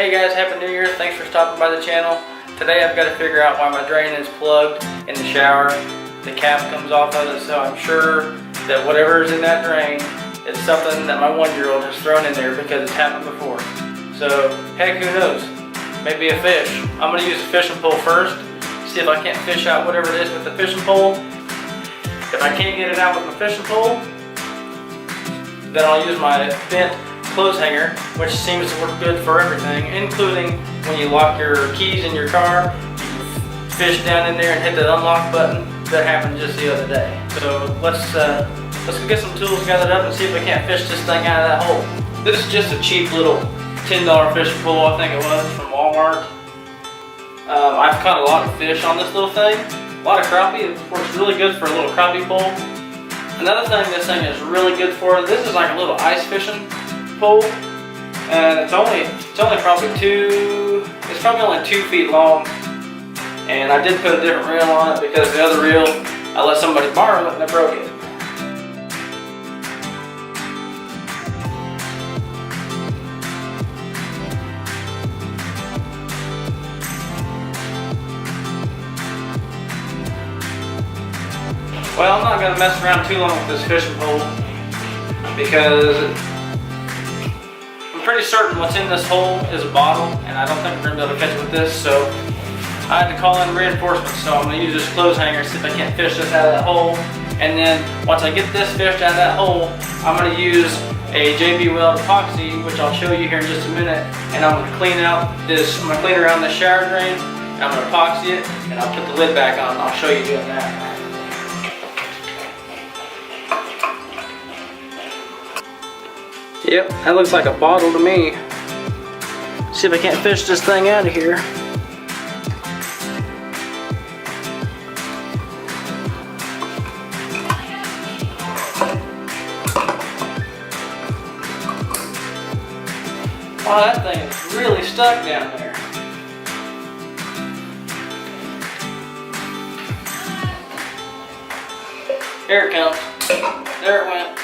Hey guys, Happy New Year. Thanks for stopping by the channel. Today I've got to figure out why my drain is plugged in the shower. The cap comes off of it, so I'm sure that whatever is in that drain is something that my 1-year-old has thrown in there because it's happened before. So, heck, who knows? Maybe a fish. I'm going to use a fishing pole first, see if I can't fish out whatever it is with the fishing pole. If I can't get it out with my fishing pole, then I'll use my bent clothes hanger, which seems to work good for everything, including when you lock your keys in your car, you fish down in there and hit the unlock button. That happened just the other day. So let's go get some tools gathered up and see if we can't fish this thing out of that hole. This is just a cheap little $10 fishing pole, I think it was, from Walmart. I've caught a lot of fish on this little thing. A lot of crappie. It works really good for a little crappie pole. Another thing this thing is really good for, this is like a little ice fishing pole, and it's probably only 2 feet long, and I did put a different reel on it because the other reel I let somebody borrow it and they broke it. Well, I'm not going to mess around too long with this fishing pole because I'm pretty certain what's in this hole is a bottle, and I don't think we're going to be able to catch it with this, so I had to call in reinforcements. So I'm going to use this clothes hanger, see if I can't fish this out of that hole, and then once I get this fished out of that hole, I'm going to use a JB WELD epoxy, which I'll show you here in just a minute, and I'm going to clean out this, I'm going to clean around the shower drain, and I'm going to epoxy it, and I'll put the lid back on, and I'll show you doing that. Yep, that looks like a bottle to me. See if I can't fish this thing out of here. Wow, that thing is really stuck down there. Here it comes. There it went.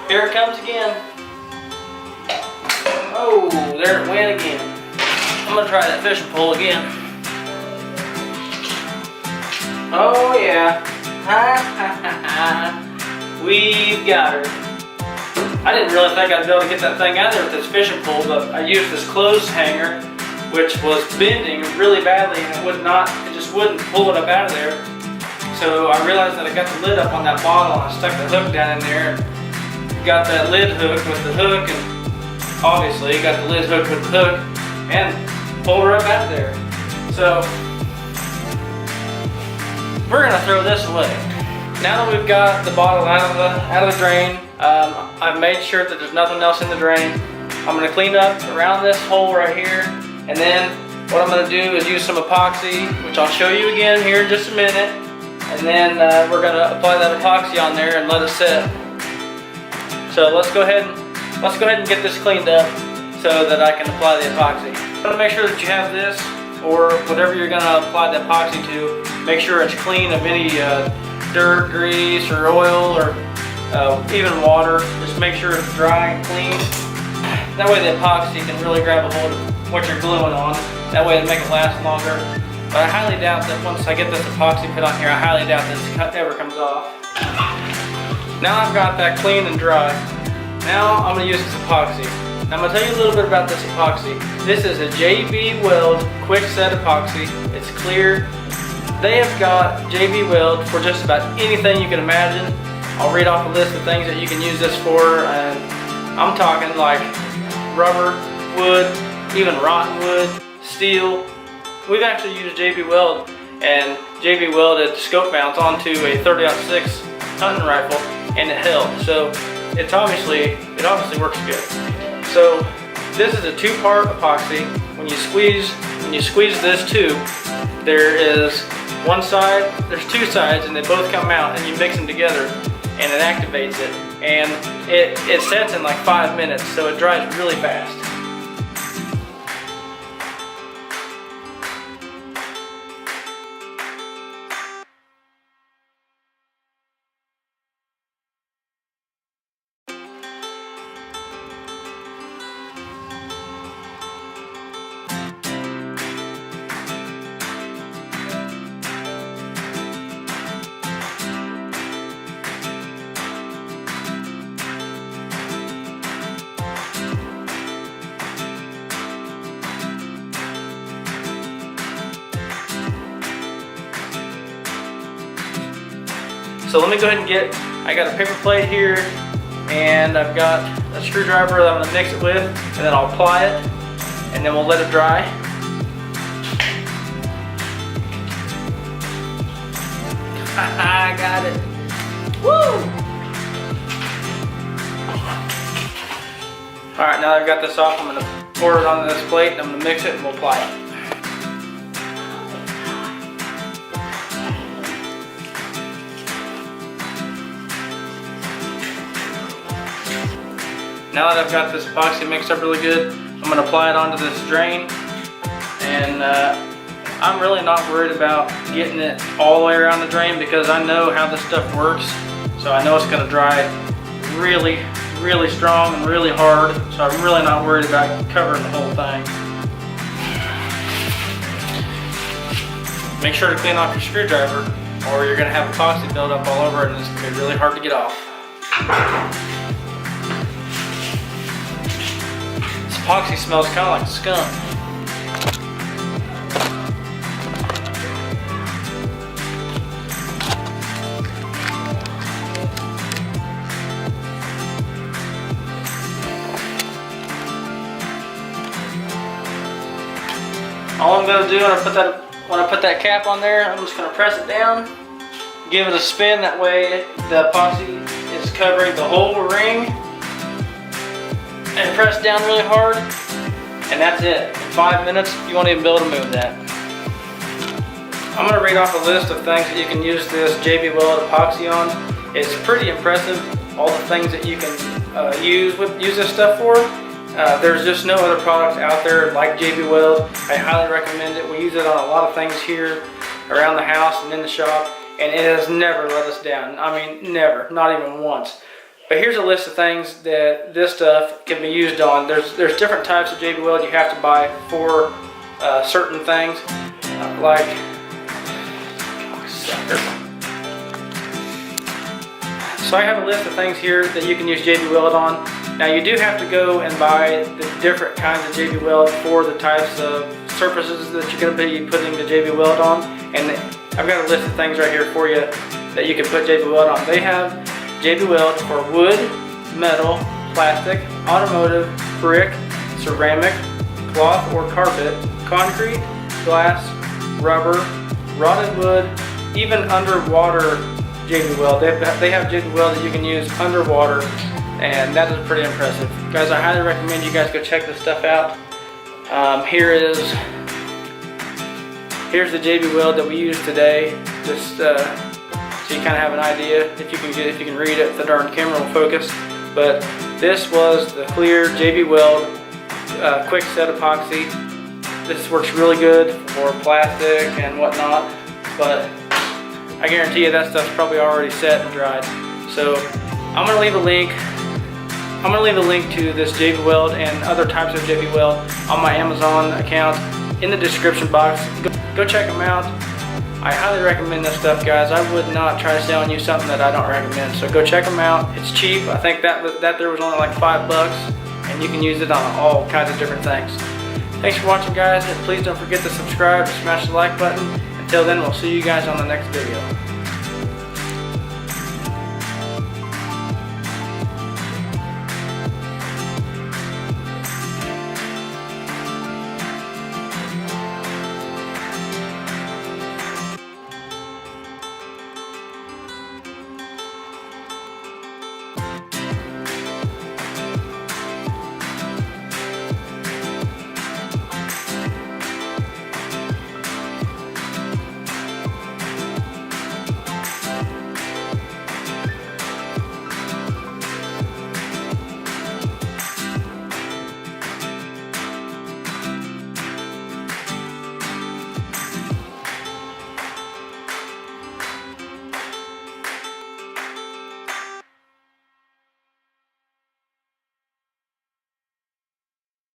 Here it comes again. Oh, there it went again. I'm gonna try that fishing pole again. Oh yeah. We've got her. I didn't really think I'd be able to get that thing out of there with this fishing pole, but I used this clothes hanger, which was bending really badly, and it just wouldn't pull it up out of there. So I realized that I got the lid up on that bottle, and I stuck the hook down in there. Got that lid hooked with the hook, and obviously got the lid hooked with the hook and pulled her up out of there. So we're gonna throw this away. Now that we've got the bottle out of the drain, I've made sure that there's nothing else in the drain. I'm gonna clean up around this hole right here, and then what I'm gonna do is use some epoxy, which I'll show you again here in just a minute, and then we're gonna apply that epoxy on there and let it set. So let's go ahead and get this cleaned up so that I can apply the epoxy. You want to make sure that you have this, or whatever you're going to apply the epoxy to, make sure it's clean of any dirt, grease, or oil, or even water. Just make sure it's dry and clean. That way the epoxy can really grab a hold of what you're gluing on. That way it'll make it last longer. But I highly doubt that once I get this epoxy put on here, I highly doubt this ever comes off. Now I've got that clean and dry. Now I'm going to use this epoxy. Now I'm going to tell you a little bit about this epoxy. This is a JB WELD quick set epoxy. It's clear. They have got JB WELD for just about anything you can imagine. I'll read off a list of things that you can use this for, and I'm talking like rubber, wood, even rotten wood, steel. We've actually used JB WELD, and JB welded scope mounts onto a 30-06 hunting rifle, and it held. So it obviously works good. So this is a 2-part epoxy. When you squeeze this tube, there's 2 sides, and they both come out, and you mix them together, and it activates it, and it sets in like 5 minutes, so it dries really fast. So let me go ahead and I got a paper plate here, and I've got a screwdriver that I'm gonna mix it with, and then I'll apply it, and then we'll let it dry. I got it. Woo! Alright, now that I've got this off, I'm gonna pour it onto this plate, and I'm gonna mix it, and we'll apply it. Now that I've got this epoxy mixed up really good, I'm going to apply it onto this drain, and I'm really not worried about getting it all the way around the drain because I know how this stuff works. So I know it's going to dry really, really strong and really hard, so I'm really not worried about covering the whole thing. Make sure to clean off your screwdriver or you're going to have epoxy build up all over it and it's going to be really hard to get off. Epoxy smells kind of like skunk. All I'm going to do when I put that cap on there, I'm just going to press it down, give it a spin, that way the epoxy is covering the whole ring. And press down really hard, and that's it. In 5 minutes, you won't even be able to move that. I'm going to read off a list of things that you can use this JB WELD epoxy on. It's pretty impressive, all the things that you can use this stuff for. There's just no other products out there like JB WELD. I highly recommend it. We use it on a lot of things here around the house and in the shop, and it has never let us down. I mean, never, not even once. But here's a list of things that this stuff can be used on. There's different types of JB WELD you have to buy for certain things, like so I have a list of things here that you can use JB WELD on. Now you do have to go and buy the different kinds of JB WELD for the types of surfaces that you're going to be putting the JB WELD on. And I've got a list of things right here for you that you can put JB WELD on. They have JB WELD for wood, metal, plastic, automotive, brick, ceramic, cloth or carpet, concrete, glass, rubber, rotted wood, even underwater JB WELD. They have JB WELD that you can use underwater, and that is pretty impressive. Guys, I highly recommend you guys go check this stuff out. Here's the JB WELD that we use today. Just so you kind of have an idea, if you can read it, the darn camera will focus. But this was the clear JB WELD quick set epoxy. This works really good for plastic and whatnot, but I guarantee you that stuff's probably already set and dried. So I'm gonna leave a link. I'm gonna leave a link to this JB WELD and other types of JB WELD on my Amazon account in the description box. Go check them out. I highly recommend this stuff, guys. I would not try selling you something that I don't recommend. So go check them out. It's cheap. I think that there was only like $5, and you can use it on all kinds of different things. Thanks for watching, guys, and please don't forget to subscribe, smash the like button. Until then, we'll see you guys on the next video.